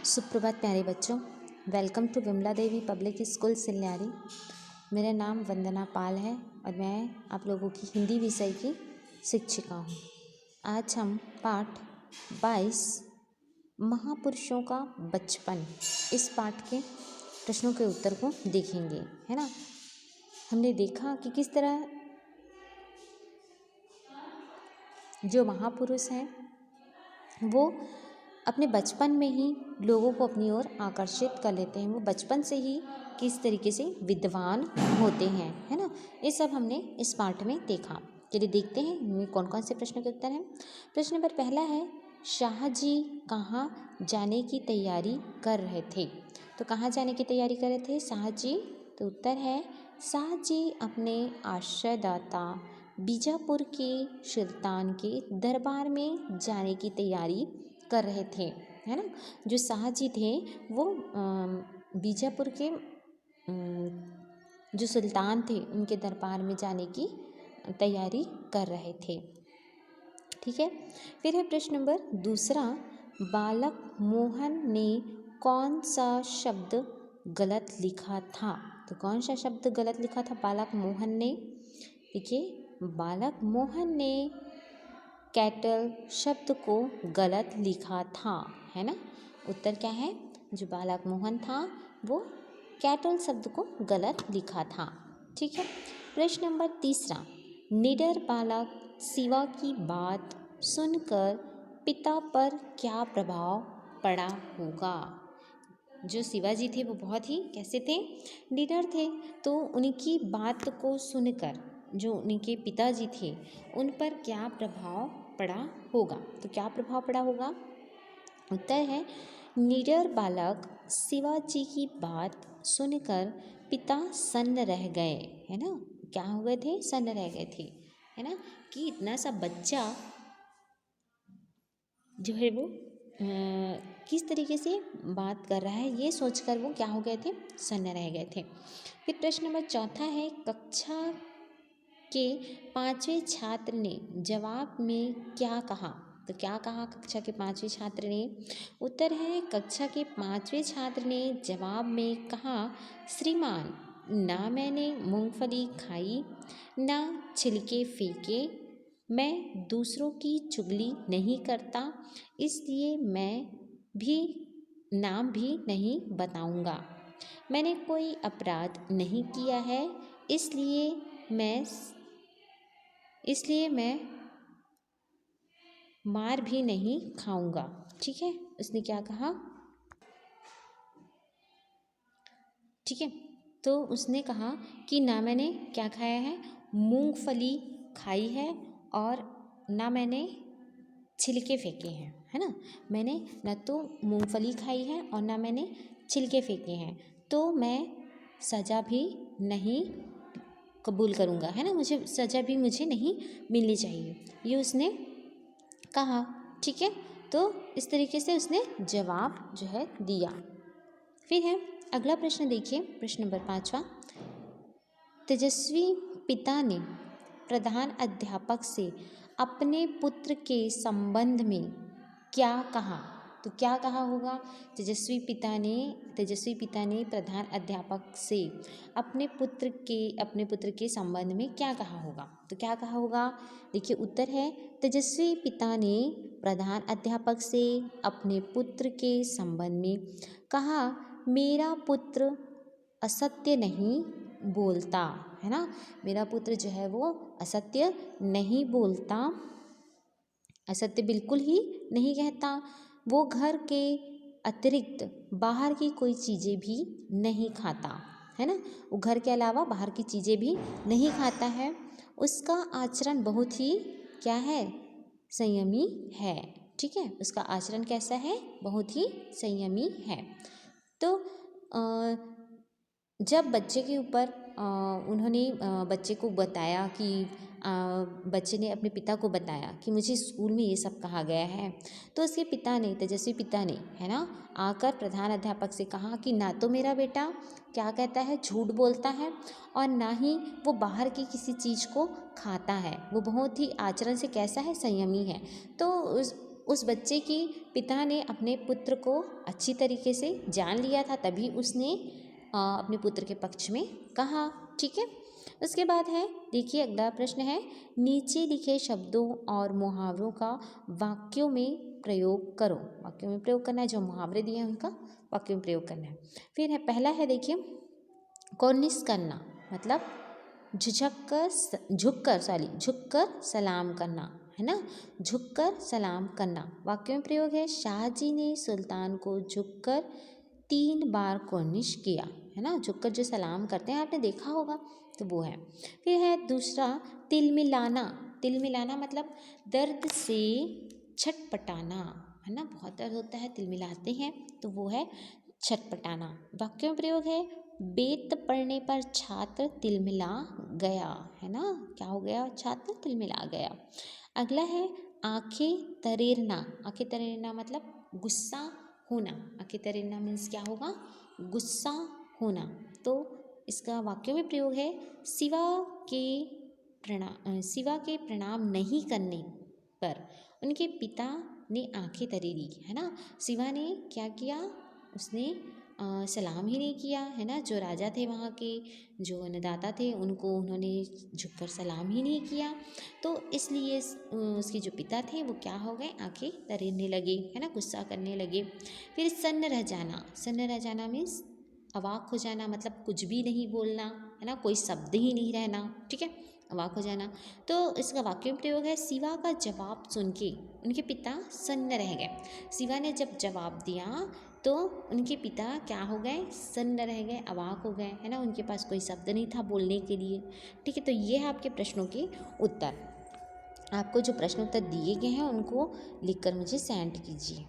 सुप्रभात प्यारे बच्चों। Welcome to Vimla Devi public school Silyari. मेरा नाम वंदना पाल है और मैं आप लोगों की हिंदी विषय की शिक्षिका हूँ। आज हम पाठ 22 महापुरुषों का बचपन इस पाठ के प्रश्नों के उत्तर को देखेंगे, है ना। हमने देखा कि किस तरह जो महापुरुष हैं वो अपने बचपन में ही लोगों को अपनी ओर आकर्षित कर लेते हैं। वो बचपन से ही किस तरीके से विद्वान होते हैं, है ना। ये सब हमने इस पाठ में देखा। चलिए देखते हैं इनमें कौन कौन से प्रश्नों के उत्तर हैं। प्रश्न नंबर पहला है, शाहजी कहाँ जाने की तैयारी कर रहे थे। तो कहाँ जाने की तैयारी कर रहे थे शाहजी? तो उत्तर है, शाहजी अपने आश्रयदाता बीजापुर के सुल्तान के दरबार में जाने की तैयारी कर रहे थे, है ना। जो शाहजी थे वो बीजापुर के जो सुल्तान थे उनके दरबार में जाने की तैयारी कर रहे थे। ठीक है। फिर है प्रश्न नंबर दूसरा, बालक मोहन ने कौन सा शब्द गलत लिखा था। तो कौन सा शब्द गलत लिखा था बालक मोहन ने? देखिए, बालक मोहन ने कैटल शब्द को गलत लिखा था, है ना। उत्तर क्या है? जो बालक मोहन था वो कैटल शब्द को गलत लिखा था। ठीक है। प्रश्न नंबर तीसरा, निडर बालक शिवा की बात सुनकर पिता पर क्या प्रभाव पड़ा होगा। जो शिवाजी थे वो बहुत ही कैसे थे? निडर थे। तो उनकी बात को सुनकर जो उनके पिताजी थे उन पर क्या प्रभाव पड़ा होगा। तो क्या प्रभाव पड़ा होगा? उत्तर है, निडर बालक शिवाजी की बात सुनकर पिता सन्न रह गए, है ना। क्या हो गए थे? सन्न रह गए थे, है ना। कि इतना सा बच्चा जो है वो किस तरीके से बात कर रहा है ये सोचकर वो क्या हो गए थे? सन्न रह गए थे। फिर प्रश्न नंबर चौथा है, कक्षा के 5वें छात्र ने जवाब में क्या कहा। तो क्या कहा कक्षा के 5वें छात्र ने? उत्तर है, कक्षा के 5वें छात्र ने जवाब में कहा, श्रीमान, ना मैंने मूंगफली खाई ना छिलके फेंके, मैं दूसरों की चुगली नहीं करता, इसलिए मैं भी नाम भी नहीं बताऊंगा। मैंने कोई अपराध नहीं किया है, इसलिए मैं मार भी नहीं खाऊंगा। ठीक है। उसने क्या कहा? ठीक है। तो उसने कहा कि ना मैंने क्या खाया है? मूंगफली खाई है और ना मैंने छिलके फेंके हैं, है ना। मैंने ना तो मूंगफली खाई है और ना मैंने छिलके फेंके हैं, तो मैं सज़ा भी नहीं कबूल करूँगा, है ना। मुझे सज़ा भी मुझे नहीं मिलनी चाहिए, ये उसने कहा। ठीक है। तो इस तरीके से उसने जवाब जो है दिया। फिर है अगला प्रश्न, देखिए प्रश्न नंबर 5वां, तेजस्वी पिता ने प्रधान अध्यापक से अपने पुत्र के संबंध में क्या कहा। तो क्या कहा होगा? तेजस्वी पिता ने प्रधान अध्यापक से अपने पुत्र के संबंध में क्या कहा होगा। तो क्या कहा होगा? देखिए, उत्तर है, तेजस्वी पिता ने प्रधान अध्यापक से अपने पुत्र के संबंध में कहा, मेरा पुत्र असत्य नहीं बोलता, है ना। मेरा पुत्र जो है वो असत्य नहीं बोलता, असत्य बिल्कुल ही नहीं कहता। वो घर के अतिरिक्त बाहर की कोई चीज़ें भी नहीं खाता, है ना। वो घर के अलावा बाहर की चीज़ें भी नहीं खाता है। उसका आचरण बहुत ही क्या है? संयमी है। ठीक है। उसका आचरण कैसा है? बहुत ही संयमी है। तो जब बच्चे के ऊपर उन्होंने बच्चे को बताया कि बच्चे ने अपने पिता को बताया कि मुझे स्कूल में ये सब कहा गया है, तो उसके पिता ने, तेजस्वी पिता ने, है ना, आकर प्रधान अध्यापक से कहा कि ना तो मेरा बेटा क्या कहता है, झूठ बोलता है, और ना ही वो बाहर की किसी चीज़ को खाता है। वो बहुत ही आचरण से कैसा है? संयमी है। तो उस बच्चे के पिता ने अपने पुत्र को अच्छी तरीके से जान लिया था, तभी उसने अपने पुत्र के पक्ष में कहा। ठीक है, उसके बाद है, देखिए अगला प्रश्न है, नीचे लिखे शब्दों और मुहावरों का वाक्यों में प्रयोग करो। वाक्यों में प्रयोग करना है, जो मुहावरे दिए हैं उनका वाक्यों में प्रयोग करना है। फिर है पहला है, देखिए कॉर्निश करना, मतलब झुककर सलाम करना, है ना, झुककर सलाम करना। वाक्य में प्रयोग है, शाहजी ने सुल्तान को झुककर 3 बार कॉर्निश किया, है ना, झुककर जो सलाम करते हैं आपने देखा होगा, तो वो है। फिर है दूसरा, तिलमिलाना। तिलमिलाना मतलब दर्द से छटपटाना, है ना, बहुत दर्द होता है, तिलमिलाते हैं, तो वो है छटपटाना। वाक्य में प्रयोग है, बेत पढ़ने पर छात्र तिलमिला गया, है ना, क्या हो गया, छात्र तिलमिला गया। अगला है आंखें तरेरना। आंखें तरेरना मतलब गुस्सा होना। आंखें तरेरना मीन्स क्या होगा, गुस्सा होना। तो इसका वाक्यों में प्रयोग है, शिवा के प्रणाम नहीं करने पर उनके पिता ने आंखें तरेरी, है ना। शिवा ने क्या किया, उसने सलाम ही नहीं किया, है ना, जो राजा थे वहाँ के, जो अन्नदाता थे, उनको उन्होंने झुककर सलाम ही नहीं किया, तो इसलिए उसके जो पिता थे वो क्या हो गए, आंखें तरेरने लगे, है ना, गुस्सा करने लगे। फिर सन्न रह जाना। सन्न रह जाना मीन्स अवाक हो जाना, मतलब कुछ भी नहीं बोलना, है ना, कोई शब्द ही नहीं रहना, ठीक है, अवाक हो जाना। तो इसका वाक्य में प्रयोग है, शिवा का जवाब सुन के उनके पिता सन्न रह गए। शिवा ने जब जवाब दिया तो उनके पिता क्या हो गए, सन्न रह गए, अवाक हो गए, है ना, उनके पास कोई शब्द नहीं था बोलने के लिए। ठीक है, तो ये है आपके प्रश्नों के उत्तर। आपको जो प्रश्न उत्तर दिए गए हैं उनको लिखकर मुझे सेंड कीजिए।